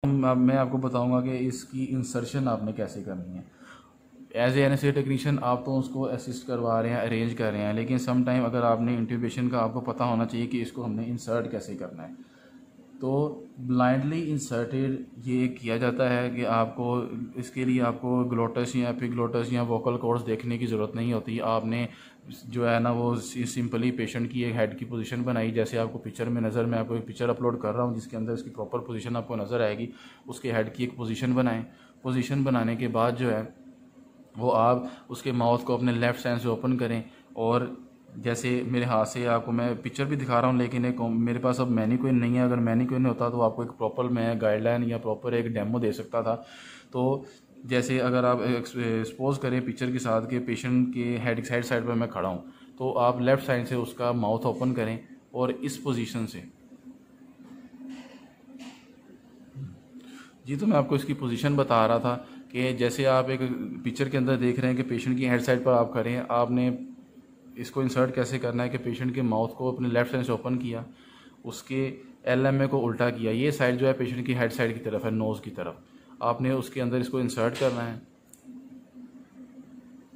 अब मैं आपको बताऊंगा कि इसकी इंसर्शन आपने कैसे करनी है। एज ए एनेस्थीसिया टेक्नीशियन आप तो उसको असिस्ट करवा रहे हैं, अरेंज कर रहे हैं, लेकिन सम टाइम अगर आपने इंट्यूबेशन का आपको पता होना चाहिए कि इसको हमने इंसर्ट कैसे करना है। तो ब्लाइंडली इंसर्टेड ये किया जाता है कि आपको इसके लिए आपको ग्लोटस या एपिग्लोटस या वोकल कॉर्ड्स देखने की ज़रूरत नहीं होती। आपने जो है ना वो सिंपली पेशेंट की एक हेड की पोजीशन बनाई, जैसे आपको पिक्चर में नज़र, मैं आपको एक पिक्चर अपलोड कर रहा हूँ जिसके अंदर इसकी प्रॉपर पोजीशन आपको नज़र आएगी। उसके हेड की एक पोजीशन बनाएं। पोजीशन बनाने के बाद जो है वो आप उसके माउथ को अपने लेफ़्ट साइड से ओपन करें, और जैसे मेरे हाथ से आपको मैं पिक्चर भी दिखा रहा हूँ, लेकिन एक मेरे पास अब मैनिक्विन नहीं है। अगर मैनिक्विन होता तो आपको एक प्रॉपर मैं गाइडलाइन या प्रॉपर एक डेमो दे सकता था। तो जैसे अगर आप एक्सपोज करें पिक्चर के साथ के पेशेंट के हेड साइड पर मैं खड़ा हूँ, तो आप लेफ़्ट साइड से उसका माउथ ओपन करें और इस पोजीशन से जी। तो मैं आपको इसकी पोजीशन बता रहा था कि जैसे आप एक पिक्चर के अंदर देख रहे हैं कि पेशेंट की हेड साइड पर आप खड़े हैं, आपने इसको इंसर्ट कैसे करना है कि पेशेंट के माउथ को अपने लेफ़्ट साइड से ओपन किया, उसके एलएमए को उल्टा किया, ये साइड जो है पेशेंट की हेड साइड की तरफ है, नोज़ की तरफ, आपने उसके अंदर इसको इंसर्ट करना है।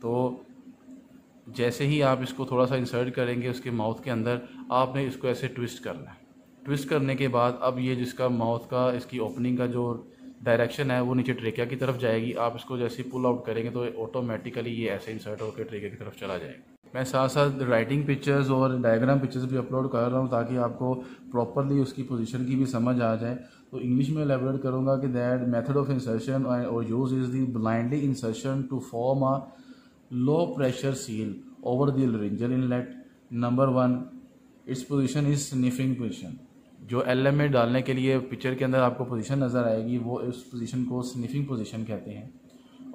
तो जैसे ही आप इसको थोड़ा सा इंसर्ट करेंगे उसके माउथ के अंदर, आपने इसको ऐसे ट्विस्ट करना है। ट्विस्ट करने के बाद अब ये जिसका माउथ का इसकी ओपनिंग का जो डायरेक्शन है वो नीचे ट्रेकिया की तरफ जाएगी। आप इसको जैसे पुल आउट करेंगे तो ऑटोमेटिकली ये ऐसे इंसर्ट होकर ट्रेकिया की तरफ चला जाएगा। मैं साथ साथ राइटिंग पिक्चर्स और डायग्राम पिक्चर्स भी अपलोड कर रहा हूँ ताकि आपको प्रॉपरली उसकी पोजीशन की भी समझ आ जाए। तो इंग्लिश में एलैबोरेट करूँगा कि दैट मेथड ऑफ इंसर्शन और use is the blindly insertion to form a low pressure seal over the laryngeal inlet. Number 1, its position is sniffing position. जो एलएमए डालने के लिए पिक्चर के अंदर आपको पोजीशन नज़र आएगी वो इस पोजीशन को स्निफिंग पोजीशन कहते हैं।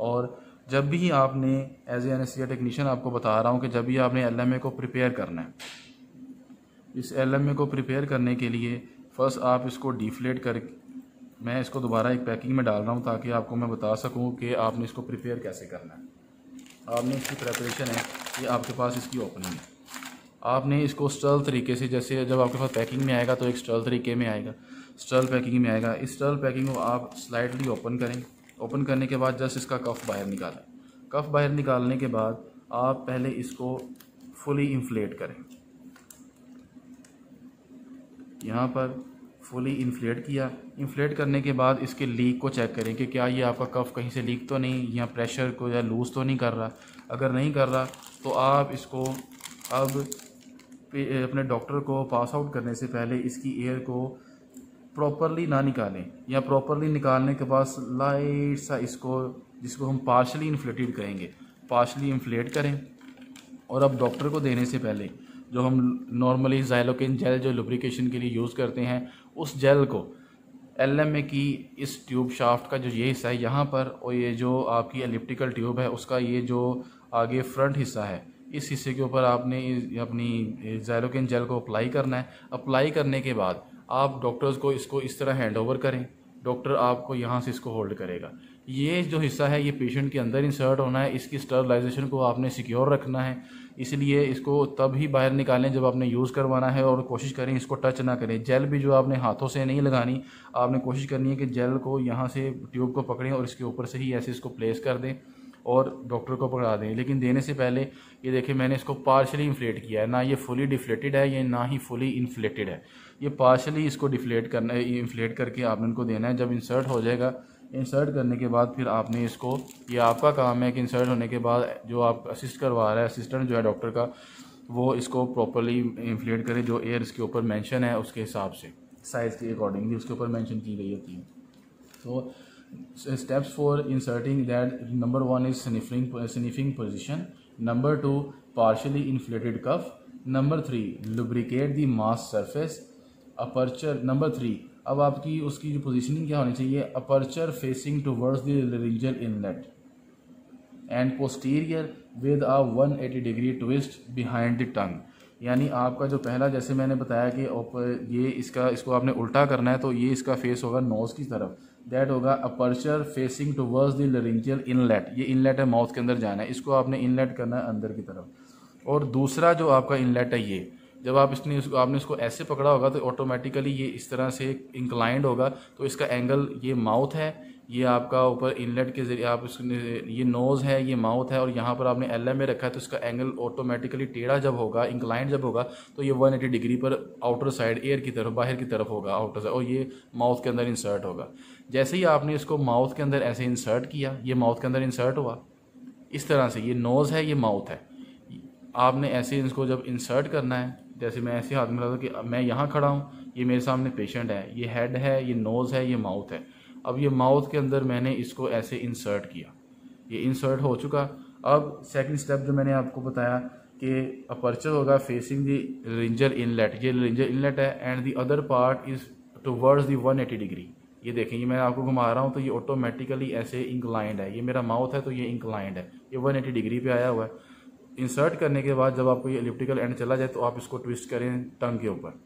और जब भी आपने एज ए एनेस्थीसिया टेक्नीशियन आपको बता रहा हूँ कि जब भी आपने एलएमए को प्रिपेयर करना है, इस एलएमए को प्रिपेयर करने के लिए फ़र्स्ट आप इसको डिफ्लेट कर, मैं इसको दोबारा एक पैकिंग में डाल रहा हूँ ताकि आपको मैं बता सकूँ कि आपने इसको प्रिपेयर कैसे करना है। आपने इसकी प्रेपरेशन है कि आपके पास इसकी ओपनिंग है, आपने इसको स्टर्ल तरीके से, जैसे जब आपके पास पैकिंग में आएगा तो एक स्टर्ल तरीके में आएगा, स्टर्ल पैकिंग में आएगा। इस स्टर्ल पैकिंग को आप स्लाइडली ओपन करें। ओपन करने के बाद जस्ट इसका कफ बाहर निकालें। कफ बाहर निकालने के बाद आप पहले इसको फुली इन्फ्लेट करें। यहाँ पर फुली इन्फ्लेट किया। इन्फ्लेट करने के बाद इसके लीक को चेक करें कि क्या ये आपका कफ कहीं से लीक तो नहीं, या प्रेशर को या लूज़ तो नहीं कर रहा। अगर नहीं कर रहा तो आप इसको अब अपने डॉक्टर को पास आउट करने से पहले इसकी एयर को प्रॉपरली ना निकालें, या प्रॉपरली निकालने के बाद लाइट सा इसको, जिसको हम पार्शली इन्फ्लेटेड कहेंगे, पार्शली इन्फ्लेट करें। और अब डॉक्टर को देने से पहले जो हम नॉर्मली ज़ाइलोकेन जेल जो लुब्रिकेशन के लिए यूज़ करते हैं, उस जेल को एलएमए की इस ट्यूब शाफ्ट का जो ये हिस्सा है यहाँ पर, और ये जो आपकी एलिप्टिकल ट्यूब है उसका ये जो आगे फ्रंट हिस्सा है, इस हिस्से के ऊपर आपने अपनी ज़ाइलोकेन जेल को अप्लाई करना है। अप्लाई करने के बाद आप डॉक्टर्स को इसको इस तरह हैंड ओवर करें। डॉक्टर आपको यहाँ से इसको होल्ड करेगा। ये जो हिस्सा है ये पेशेंट के अंदर इंसर्ट होना है। इसकी स्टरलाइजेशन को आपने सिक्योर रखना है, इसलिए इसको तब ही बाहर निकालें जब आपने यूज़ करवाना है, और कोशिश करें इसको टच ना करें। जेल भी जो आपने हाथों से नहीं लगानी, आपने कोशिश करनी है कि जेल को यहाँ से ट्यूब को पकड़ें और इसके ऊपर से ही ऐसे इसको प्लेस कर दें और डॉक्टर को पकड़ा दें। लेकिन देने से पहले ये देखिए मैंने इसको पार्शली इन्फ्लेट किया है, ना ये फुली डिफ्लेटेड है, ये ना ही फुली इन्फ्लेटेड है। ये पार्शली इसको डिफ्लेट करना है, इन्फ्लेट करके आपने इनको देना है। जब इंसर्ट हो जाएगा, इंसर्ट करने के बाद फिर आपने इसको, ये आपका काम है कि इंसर्ट होने के बाद जो आप असिस्ट करवा रहा है, असिस्टेंट जो है डॉक्टर का, वो इसको प्रॉपरली इन्फ्लेट करे, जो एयर इसके ऊपर मेंशन है उसके हिसाब से, साइज़ के अकॉर्डिंगली उसके ऊपर मेंशन की गई होती है। तो steps for inserting that, number 1 is sniffing position, number 2 partially inflated cuff, number 3 lubricate the mask surface, aperture, number 3 अब आपकी उसकी जो पोजीशनिंग क्या होनी चाहिए, aperture facing towards the laryngeal inlet and posterior with a 180 degree twist behind the tongue. यानी आपका जो पहला, जैसे मैंने बताया कि ये इसको आपने उल्टा करना है, तो ये इसका फेस होगा नोज़ की तरफ, दैट होगा aperture facing towards the laryngeal inlet. ये इनलेट है, माउथ के अंदर जाना है, इसको आपने इनलेट करना है अंदर की तरफ। और दूसरा जो आपका इनलेट है, ये जब आपने इसको ऐसे पकड़ा होगा तो ऑटोमेटिकली ये इस तरह से इंक्लाइंड होगा, तो इसका एंगल, ये माउथ है, ये आपका ऊपर इनलेट के ज़रिए आप ये नोज़ है, ये माउथ है, और यहाँ पर आपने एल में रखा है, तो इसका एंगल ऑटोमेटिकली टेढ़ा जब होगा, इंक्लाइंड जब होगा, तो ये 180 डिग्री पर आउटर साइड एयर की तरफ, बाहर की तरफ होगा आउटर साइड, और ये माउथ के अंदर इंसर्ट होगा। जैसे ही आपने इसको माउथ के अंदर ऐसे इंसर्ट किया, ये माउथ के अंदर इंसर्ट हुआ इस तरह से, ये नोज़ है, ये माउथ है। आपने ऐसे इसको जब इंसर्ट करना है, जैसे मैं ऐसे हाथ में लगा कि मैं यहाँ खड़ा हूँ, ये मेरे सामने पेशेंट है, ये हेड है, ये नोज़ है, ये माउथ है। अब ये माउथ के अंदर मैंने इसको ऐसे इंसर्ट किया, ये इंसर्ट हो चुका। अब सेकंड स्टेप जो मैंने आपको बताया कि अपर्चर होगा फेसिंग दी रिंजर इनलेट, ये रिंजर इनलेट है, and the other part is towards the 180 degree. ये देखें, ये मैं आपको घुमा रहा हूँ तो ये ऑटोमेटिकली ऐसे इंक्लाइंड है, ये मेरा माउथ है तो ये इंक्लाइंड है, ये 180 डिग्री पे आया हुआ है। इंसर्ट करने के बाद जब आपको ये एलिप्टिकल एंड चला जाए तो आप इसको ट्विस्ट करें टंग के ऊपर,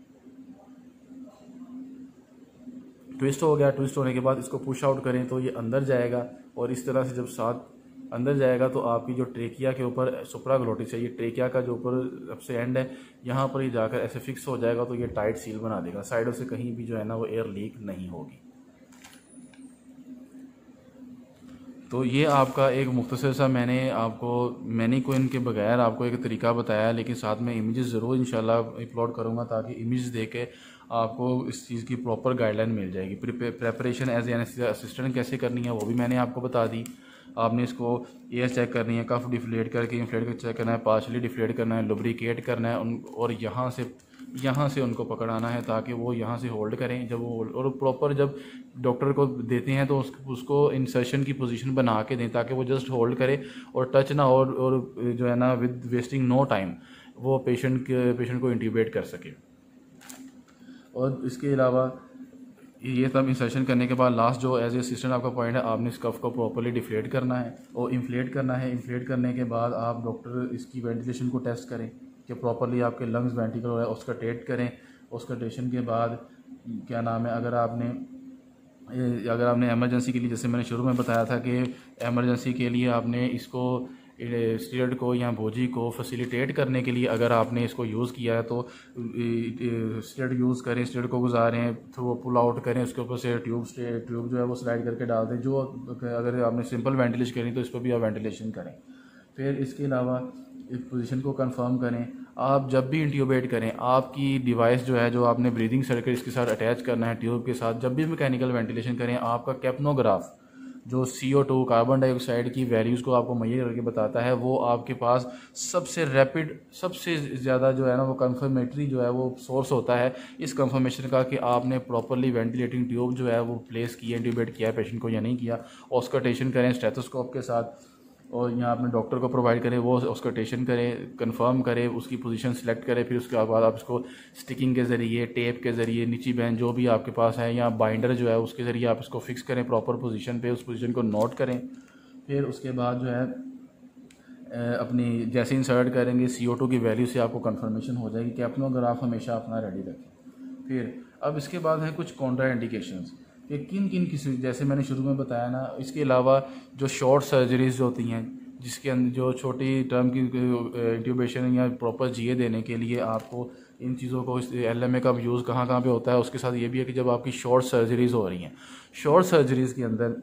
ट्विस्ट हो गया। ट्विस्ट होने के बाद इसको पुश आउट करें तो ये अंदर जाएगा, और इस तरह से जब साथ अंदर जाएगा तो आपकी जो ट्रेकिया के ऊपर सुप्राग्लोटिस है, ये ट्रेकिया का जो ऊपर सबसे एंड है, यहाँ पर ही जाकर ऐसे फिक्स हो जाएगा, तो ये टाइट सील बना देगा, साइडों से कहीं भी जो है ना वो एयर लीक नहीं होगी। तो ये आपका एक मुख्तसर सा मैंने कोई के बगैर आपको एक तरीका बताया, लेकिन साथ में इमेजेस ज़रूर इंशाल्लाह अपलोड करूँगा, ताकि इमेज देख के आपको इस चीज़ की प्रॉपर गाइडलाइन मिल जाएगी। प्रेपरेशन एज एनेस्थीसिया असिस्टेंट कैसे करनी है वो भी मैंने आपको बता दी। आपने इसको एयर चेक करनी है, कफ डिफ्लेट करके इन्फ्लेट करके चेक करना है, पार्शली डिफ्लेट करना है, लुब्रिकेट करना है और यहाँ से उनको पकड़ाना है ताकि वो यहाँ से होल्ड करें। जब वो और प्रॉपर जब डॉक्टर को देते हैं तो उसको इंसर्शन की पोजीशन बना के दें ताकि वो जस्ट होल्ड करे और टच ना और जो है ना विद वेस्टिंग नो टाइम वो पेशेंट को इंट्यूबेट कर सके। और इसके अलावा ये सब इंसर्शन करने के बाद लास्ट जो एज ए असिस्टेंट आपका पॉइंट है, आपने इस कफ को प्रॉपर्ली डिफ्लेट करना है और इन्फ्लेट करना है। इन्फ्लेट करने के बाद आप डॉक्टर इसकी वेंटिलेशन को टेस्ट करें कि प्रॉपर्ली आपके लंग्स वेंटिकल हो रहा है, उसका टेट करें। उसका टेशन के बाद क्या नाम है, अगर आपने एमरजेंसी के लिए, जैसे मैंने शुरू में बताया था कि एमरजेंसी के लिए आपने इसको स्टीरॉयड को या भोजी को फैसिलिटेट करने के लिए अगर आपने इसको यूज़ किया है तो स्टीरॉयड यूज़ करें, स्टीरॉयड को गुजारें, थ्रू पुल आउट करें, उसके ऊपर से ट्यूब जो है वो स्लाइड करके डाल दें। जो अगर आपने सिंपल वेंटिलेशन करनी तो इस पर भी आप वेंटिलेशन करें। फिर इसके अलावा इस पोजीशन को कंफर्म करें। आप जब भी इंट्यूबेट करें, आपकी डिवाइस जो है, जो आपने ब्रीदिंग सर्किट इसके साथ अटैच करना है ट्यूब के साथ, जब भी मैकेनिकल वेंटिलेशन करें, आपका कैप्नोग्राफ जो CO2 कार्बन डाइऑक्साइड की वैल्यूज़ को आपको मुहैया करके बताता है, वो आपके पास सबसे रैपिड, सबसे ज़्यादा जो है ना वो कंफर्मेटरी जो है वो सोर्स होता है इस कंफर्मेशन का कि आपने प्रॉपरली वेंटिलेटिंग ट्यूब जो है वो प्लेस किया, इंट्यूबेट किया है पेशेंट को या नहीं किया। ऑस्कल्टेशन करें स्टेथोस्कोप के साथ और यहाँ अपने डॉक्टर को प्रोवाइड करें, वो ऑस्कल्टेशन करें, कंफर्म करें, उसकी पोजीशन सेलेक्ट करें। फिर उसके बाद आप इसको स्टिकिंग के ज़रिए, टेप के ज़रिए, नीची बैंड जो भी आपके पास है या बाइंडर जो है उसके ज़रिए आप इसको फिक्स करें प्रॉपर पोजीशन पे, उस पोजीशन को नोट करें। फिर उसके बाद जो है अपनी जैसे इंसर्ट करेंगे CO2 की वैल्यू से आपको कंफर्मेशन हो जाएगी। कैप्नोग्राफ हमेशा अपना रेडी रखें। फिर अब इसके बाद है कुछ कॉन्ट्रा इंडिकेशंस कि किन किस्म, जैसे मैंने शुरू में बताया ना, इसके अलावा जो शॉर्ट सर्जरीज होती हैं जिसके अंदर जो छोटी टर्म की इंट्यूबेशन या प्रॉपर GA देने के लिए आपको इन चीज़ों को LMA का यूज़ कहाँ पे होता है। उसके साथ ये भी है कि जब आपकी शॉर्ट सर्जरीज हो रही हैं, शॉर्ट सर्जरीज के अंदर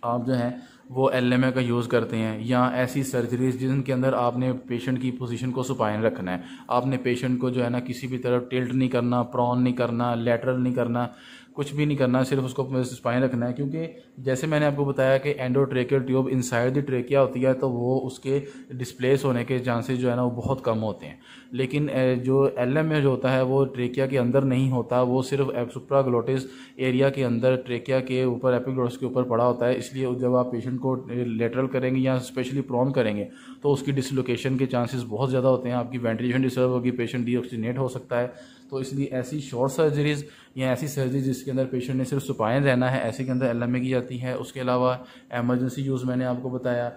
आप जो है वो LMA का यूज़ करते हैं, या ऐसी सर्जरीज जिनके अंदर आपने पेशेंट की पोजीशन को सुपाइन रखना है। आपने पेशेंट को जो है ना किसी भी तरफ टिल्ट नहीं करना, प्रॉन नहीं करना, लैटरल नहीं करना, कुछ भी नहीं करना, सिर्फ उसको स्पाइन रखना है। क्योंकि जैसे मैंने आपको बताया कि endotracheal tube inside the trachea होती है तो वो उसके डिस्प्लेस होने के चांसेस जो है ना वो बहुत कम होते हैं। लेकिन जो LMA जो होता है वो ट्रेकिया के अंदर नहीं होता, वो सिर्फ सुप्राग्लोटिस एरिया के अंदर ट्रेकिया के ऊपर, एपिग्लोटिस के ऊपर पड़ा होता है। इसलिए जब आप पेशेंट को लेटरल करेंगे या स्पेशली प्रॉन करेंगे तो उसकी डिसलोकेशन के चांसेस बहुत ज़्यादा होते हैं, आपकी वेंटिलेशन डिस्टर्ब होगी, पेशेंट डीऑक्सीजनेट हो सकता है। तो इसलिए ऐसी शॉर्ट सर्जरीज या ऐसी सर्जरी जिसके अंदर पेशेंट ने सिर्फ सुपाइन रहना है, ऐसे के अंदर LMA की जाती है। उसके अलावा एमरजेंसी यूज़ मैंने आपको बताया,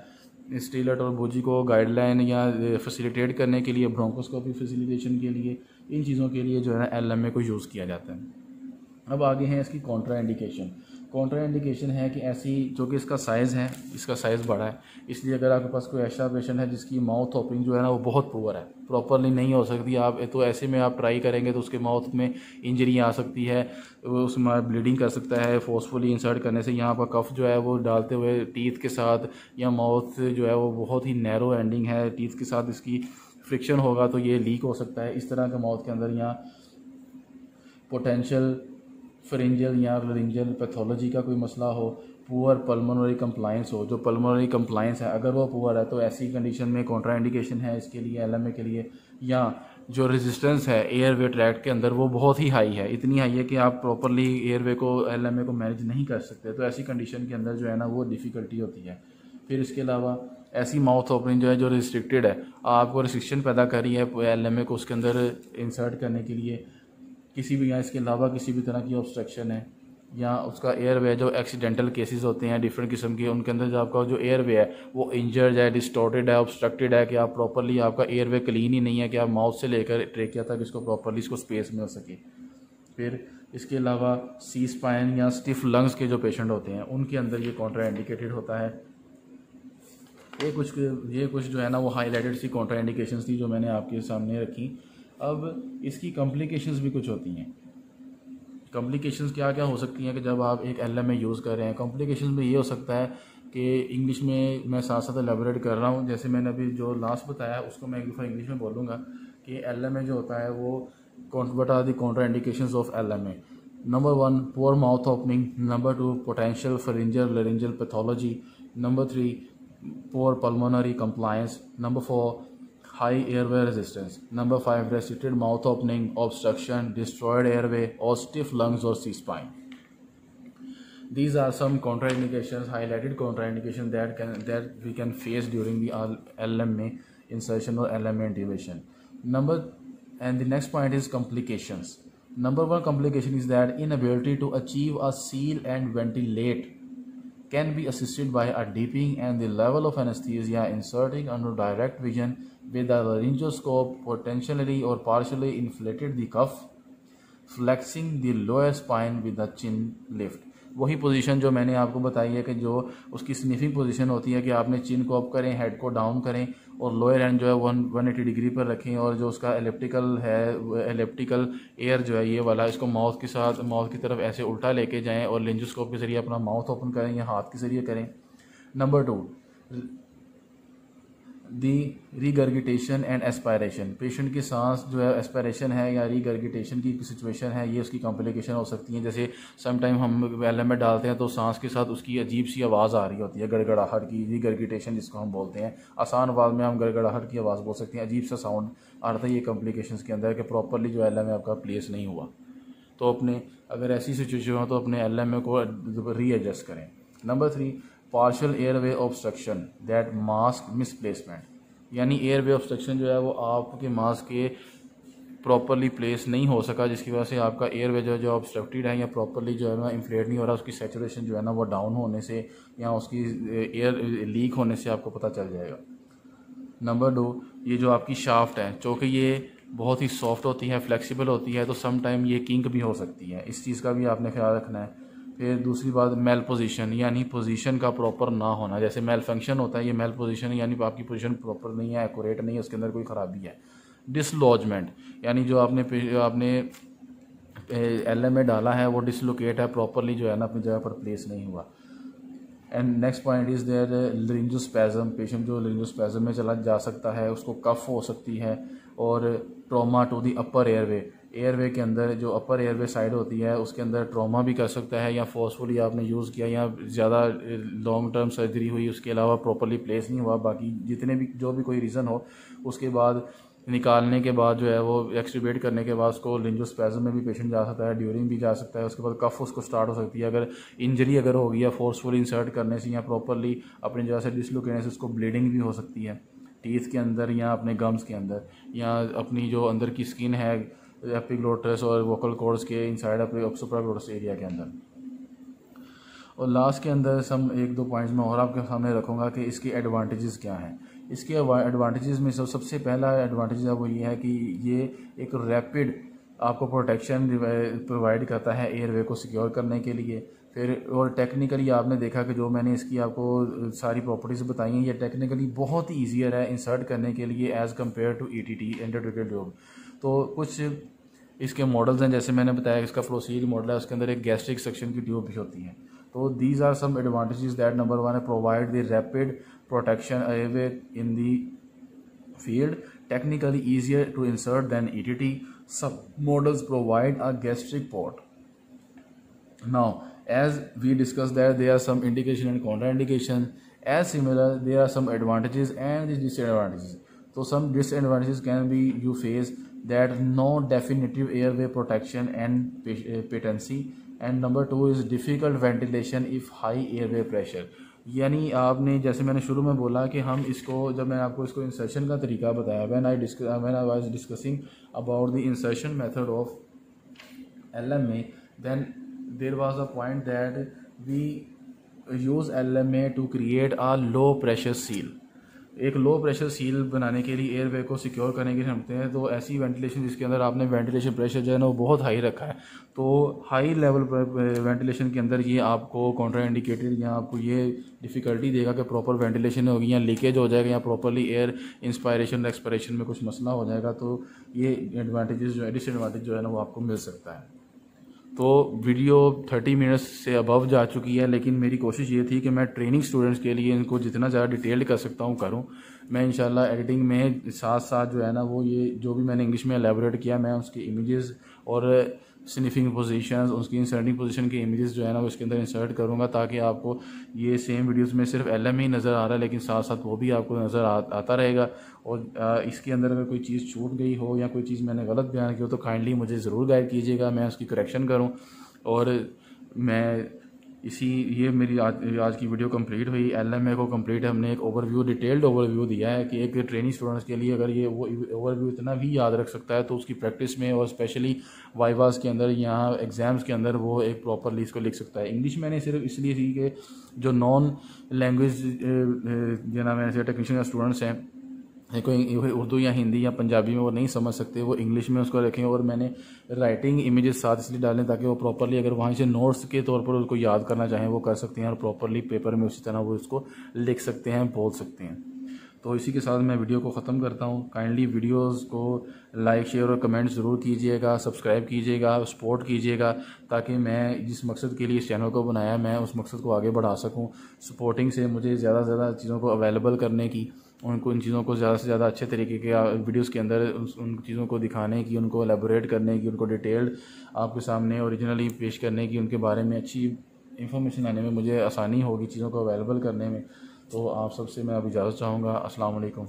स्टीलट और बोजी को गाइडलाइन या फैसिलिटेट करने के लिए, ब्रोंकोस्कोपी फैसिलिटेशन के लिए, इन चीज़ों के लिए जो है ना LMA को यूज़ किया जाता है। अब आगे हैं इसकी कॉन्ट्रा इंडिकेशन। कॉन्ट्रा इंडिकेशन है कि ऐसी, जो कि इसका साइज़ है, इसका साइज़ बड़ा है, इसलिए अगर आपके पास कोई ऐसा पेशेंट है जिसकी माउथ ओपनिंग जो है ना वो बहुत पुअर है, प्रॉपरली नहीं हो सकती, आप तो ऐसे में आप ट्राई करेंगे तो उसके माउथ में इंजरी आ सकती है, उसमें ब्लीडिंग कर सकता है फोर्सफुली इंसर्ट करने से। यहाँ पर कफ जो है वो डालते हुए टीथ के साथ, या माउथ जो है वो बहुत ही नैरो एंडिंग है, टीथ के साथ इसकी फ्रिक्शन होगा तो ये लीक हो सकता है। इस तरह के माउथ के अंदर यहाँ पोटेंशियल फेरिंजियल या लरिंजियल पैथोलॉजी का कोई मसला हो, पुअर पल्मोनरी कंप्लाइंस हो, जो पल्मोनरी कंप्लाइंस है अगर वो पुअर है तो ऐसी कंडीशन में कॉन्ट्रा इंडिकेशन है इसके लिए, एलएमए के लिए। या जो रेजिस्टेंस है एयरवे ट्रैक्ट के अंदर वो बहुत ही हाई है, इतनी हाई है कि आप प्रॉपरली एयरवे को, एलएमए को मैनेज नहीं कर सकते, तो ऐसी कंडीशन के अंदर जो है ना वो डिफ़िकल्टी होती है। फिर इसके अलावा ऐसी माउथ ओपनिंग जो है जो रिस्ट्रिक्टेड है, आपको रिस्ट्रिक्शन पैदा कर रही है एलएमए को उसके अंदर इंसर्ट करने के लिए, किसी भी, या इसके अलावा किसी भी तरह की ऑब्स्ट्रक्शन है, या उसका एयरवे, जो एक्सीडेंटल केसेस होते हैं डिफरेंट किस्म के, उनके अंदर जो आपका जो एयरवे है वो इंजर्ड है, डिस्टॉर्टेड है, ऑब्स्ट्रक्टेड है, कि आप प्रॉपरली, आपका एयरवे क्लीन ही नहीं है कि आप माउथ से लेकर ट्रेकिया तक इसको प्रॉपरली इसको स्पेस मिल सके। फिर इसके अलावा सी स्पाइन या स्टिफ लंग्स के जो पेशेंट होते हैं उनके अंदर ये कॉन्ट्रा इंडिकेटेड होता है। ये कुछ जो है ना वो हाईलाइटेड सी कॉन्ट्रा इंडिकेशंस थी जो मैंने आपके सामने रखी। अब इसकी कॉम्प्लिकेशंस भी कुछ होती हैं। कॉम्प्लिकेशंस क्या क्या हो सकती हैं कि जब आप एक एलएमए यूज़ कर रहे हैं, कॉम्प्लिकेशंस में ये हो सकता है कि इंग्लिश में मैं साथ साथ एलेबोरेट कर रहा हूँ, जैसे मैंने अभी जो लास्ट बताया उसको मैं एक दफ़ा इंग्लिश में बोलूँगा कि एलएमए जो होता है वो what are the contraindications of LMA. Number 1 poor mouth opening, number 2 potential pharyngeal laryngeal pathology, number 3 poor pulmonary compliance, number 4 high airway resistance, number 5 restricted mouth opening, obstruction, destroyed airway or stiff lungs or C-spine. These are some contraindications, highlighted contraindications that we can face during the LMA insertion or LMA intubation. And the next point is complications. Number 1 complication is that inability to achieve a seal and ventilate can be assisted by a dipping and the level of anesthesia inserting under direct vision with a laryngoscope, potentially or partially inflated the cuff, flexing the lower spine with the chin lift. वही position जो मैंने आपको बताई है कि जो उसकी sniffing position होती है कि आपने चिन को अप करें, हेड को डाउन करें और लोअर एंड जो है 180 डिग्री पर रखें, और जो उसका एलिप्टिकल है, एलिप्टिकल एयर जो है ये वाला, इसको माउथ के साथ, माउथ की तरफ ऐसे उल्टा लेके जाएं और लेंजोस्कोप के ज़रिए अपना माउथ ओपन करें या हाथ के ज़रिए करें। Number 2 the regurgitation and aspiration, patient की सांस जो है एस्पायरेशन है या रीगर्गिटेशन की सिचुएशन है, ये उसकी कॉम्प्लिकेशन हो सकती है। जैसे सम टाइम हम एलएमए डालते हैं तो सांस के साथ उसकी अजीब सी आवाज़ आ रही होती है, गड़गड़ाहट की, रीगर्गिटेशन जिसको हम बोलते हैं। आसान आवाज़ में हम गड़गड़ाहट की आवाज़ बोल सकते हैं, अजीब सा साउंड आ रहा था, ये कॉम्प्लिकेशंस के अंदर कि प्रॉपरली जो एलएमए आपका प्लेस नहीं हुआ। तो अपने, अगर ऐसी सिचुएशन हो तो अपने एलएमए को रीएडजस्ट करें। Number 3 partial airway obstruction that mask misplacement, यानी एयरवे ऑब्स्ट्रक्शन जो है वो आपके मास्क के प्रॉपरली प्लेस नहीं हो सका, जिसकी वजह से आपका एयरवे जो ऑब्स्ट्रक्टेड है या प्रॉपरली जो है ना इन्फ्लेट नहीं हो रहा, उसकी सैचुरेशन जो है ना वो डाउन होने से या उसकी एयर लीक होने से आपको पता चल जाएगा। नंबर 2 ये जो आपकी शाफ्ट है, चूँकि ये बहुत ही सॉफ्ट होती है, फ्लेक्सिबल होती है, तो सम टाइम ये किंक भी हो सकती है, इस चीज़ का भी आपने ख्याल रखना है। फिर दूसरी बात मेल पोजीशन, यानी पोजीशन का प्रॉपर ना होना, जैसे मेल फंक्शन होता है, ये मेल पोजीशन यानी आपकी पोजीशन प्रॉपर नहीं है, एक्यूरेट नहीं है, उसके अंदर कोई ख़राबी है। डिसलॉजमेंट, यानी जो आपने एलएमए डाला है वो डिसलोकेट है, प्रॉपरली जो है ना अपनी जगह पर प्लेस नहीं हुआ। And next point is there laryngospasm, patient जो लिरिंजोस्पैज्म में चला जा सकता है, उसको कफ हो सकती है। और trauma to the upper airway के अंदर जो अपर एयरवे साइड होती है उसके अंदर ट्रॉमा भी कर सकता है, या फोर्सफुली आपने यूज़ किया या ज़्यादा लॉन्ग टर्म सर्जरी हुई, उसके अलावा प्रॉपरली प्लेस नहीं हुआ, बाकी जितने भी जो भी कोई रीज़न हो, उसके बाद निकालने के बाद जो है वो एक्सट्रीबेट करने के बाद उसको लिंजोस्पैज्म में भी पेशेंट जा सकता है, ड्यूरिंग भी जा सकता है, उसके बाद कफ उसको स्टार्ट हो सकती है। अगर इंजरी अगर हो गई है फोर्सफुली इंसर्ट करने से या प्रॉपरली अपनी जगह से डिसलोकेट से, उसको ब्लीडिंग भी हो सकती है टीथ के अंदर या अपने गम्स के अंदर, या अपनी जो अंदर की स्किन है एपिग्लोटस और वोकल कॉर्ड्स के इनसाइड अपने सुप्राग्लोटस एरिया के अंदर। और लास्ट के अंदर सम 1-2 पॉइंट्स मैं और आपके सामने रखूँगा कि इसके एडवांटेजेस क्या हैं। इसके एडवांटेजेस में सबसे पहला एडवांटेज है वो ये है कि ये एक रैपिड आपको प्रोटेक्शन प्रोवाइड करता है एयरवे को सिक्योर करने के लिए। फिर और टेक्निकली आपने देखा कि जो मैंने इसकी आपको सारी प्रॉपर्टीज़ बताई हैं, ये टेक्निकली बहुत ही ईजियर है इंसर्ट करने के लिए as compare to ETT endotracheal tube. तो कुछ इसके मॉडल्स हैं, जैसे मैंने बताया इसका फ्लोसील मॉडल है, उसके अंदर एक गैस्ट्रिक सक्शन की ट्यूब भी होती है। तो these are some advantages that number 1 है provide the rapid protection airway in the field, technically easier to insert than ETT. Some models provide a gastric port. Now, as we discussed that there are some indication and contraindication, as similar there are some advantages and disadvantages. So some disadvantages can be you face that no definitive airway protection and patency, and number 2 is difficult ventilation if high airway pressure. यानी आपने जैसे मैंने शुरू में बोला कि हम इसको जब मैंने आपको इसको इंसर्शन का तरीका बताया when I was discussing about the insertion method of LMA, then there was a point that we use LMA to create a low pressure seal. एक लो प्रेशर सील बनाने के लिए एयरवे को सिक्योर करने के लिए रखते हैं। तो ऐसी वेंटिलेशन जिसके अंदर आपने वेंटिलेशन प्रेशर जो है ना वो बहुत हाई रखा है, तो हाई लेवल वेंटिलेशन के अंदर ये आपको कॉन्ट्रा इंडिकेटेड या आपको ये डिफ़िकल्टी देगा कि प्रॉपर वेंटिलेशन होगी या लीकेज हो जाएगा या प्रॉपरली एयर इंस्पायरेशन एक्सपायरेशन में कुछ मसला हो जाएगा। तो ये एडवांटेजेस जो है डिसएडवांटेज जो है ना वो आपको मिल सकता है। तो वीडियो 30 मिनट्स से अबव जा चुकी है, लेकिन मेरी कोशिश ये थी कि मैं ट्रेनिंग स्टूडेंट्स के लिए इनको जितना ज़्यादा डिटेल्ड कर सकता हूँ करूँ। मैं इंशाल्लाह एडिटिंग में साथ साथ जो है ना वो ये जो भी मैंने इंग्लिश में एलेबोरेट किया मैं उसके इमेजेस और स्निफिंग पोजीशंस उसकी इंसर्टिंग पोजीशन के इमेजेस जो है ना वो इसके अंदर इंसर्ट करूँगा, ताकि आपको ये सेम वीडियोस में सिर्फ LMA ही नज़र आ रहा है लेकिन साथ साथ वो भी आपको नज़र आता रहेगा। और इसके अंदर अगर कोई चीज़ छूट गई हो या कोई चीज़ मैंने गलत बयान की हो तो काइंडली मुझे ज़रूर गाइड कीजिएगा, मैं उसकी करेक्शन करूँ। और मैं ये मेरी आज की वीडियो कंप्लीट हुई। LMA को कंप्लीट हमने एक ओवरव्यू डिटेल्ड ओवरव्यू दिया है कि एक ट्रेनिंग स्टूडेंट्स के लिए अगर ये वो ओवरव्यू इतना भी याद रख सकता है तो उसकी प्रैक्टिस में और स्पेशली वाइवास के अंदर यहाँ एग्ज़ाम्स के अंदर वो एक प्रॉपरली इसको लिख सकता है। इंग्लिश मैंने सिर्फ इसलिए थी कि जो नॉन लैंग्वेज जो नाम ऐसे टेक्नीशियन स्टूडेंट्स हैं कोई उर्दू या हिंदी या पंजाबी में वो नहीं समझ सकते, वो इंग्लिश में उसको रखें। और मैंने राइटिंग इमेजेस साथ इसलिए डालें ताकि वो प्रॉपरली अगर वहाँ से नोट्स के तौर पर उसको याद करना चाहें वो कर सकते हैं और प्रॉपरली पेपर में उसी तरह वो इसको लिख सकते हैं, बोल सकते हैं। तो इसी के साथ मैं वीडियो को ख़त्म करता हूँ। काइंडली वीडियोस को लाइक शेयर और कमेंट ज़रूर कीजिएगा, सब्सक्राइब कीजिएगा, सपोर्ट कीजिएगा, ताकि मैं जिस मकसद के लिए इस चैनल को बनाया मैं उस मकसद को आगे बढ़ा सकूँ। सपोर्टिंग से मुझे ज़्यादा से ज़्यादा चीज़ों को अवेलेबल करने की, उनको इन चीज़ों को ज़्यादा से ज़्यादा अच्छे तरीके के वीडियोस के अंदर उन चीज़ों को दिखाने की, उनको एलेबोरेट करने की, उनको डिटेल्ड आपके सामने ओरिजिनली पेश करने की, उनके बारे में अच्छी इन्फॉर्मेशन आने में मुझे आसानी होगी चीज़ों को अवेलेबल करने में। तो आप सबसे मैं अब इजाज़त चाहूँगा। अस्सलाम वालेकुम।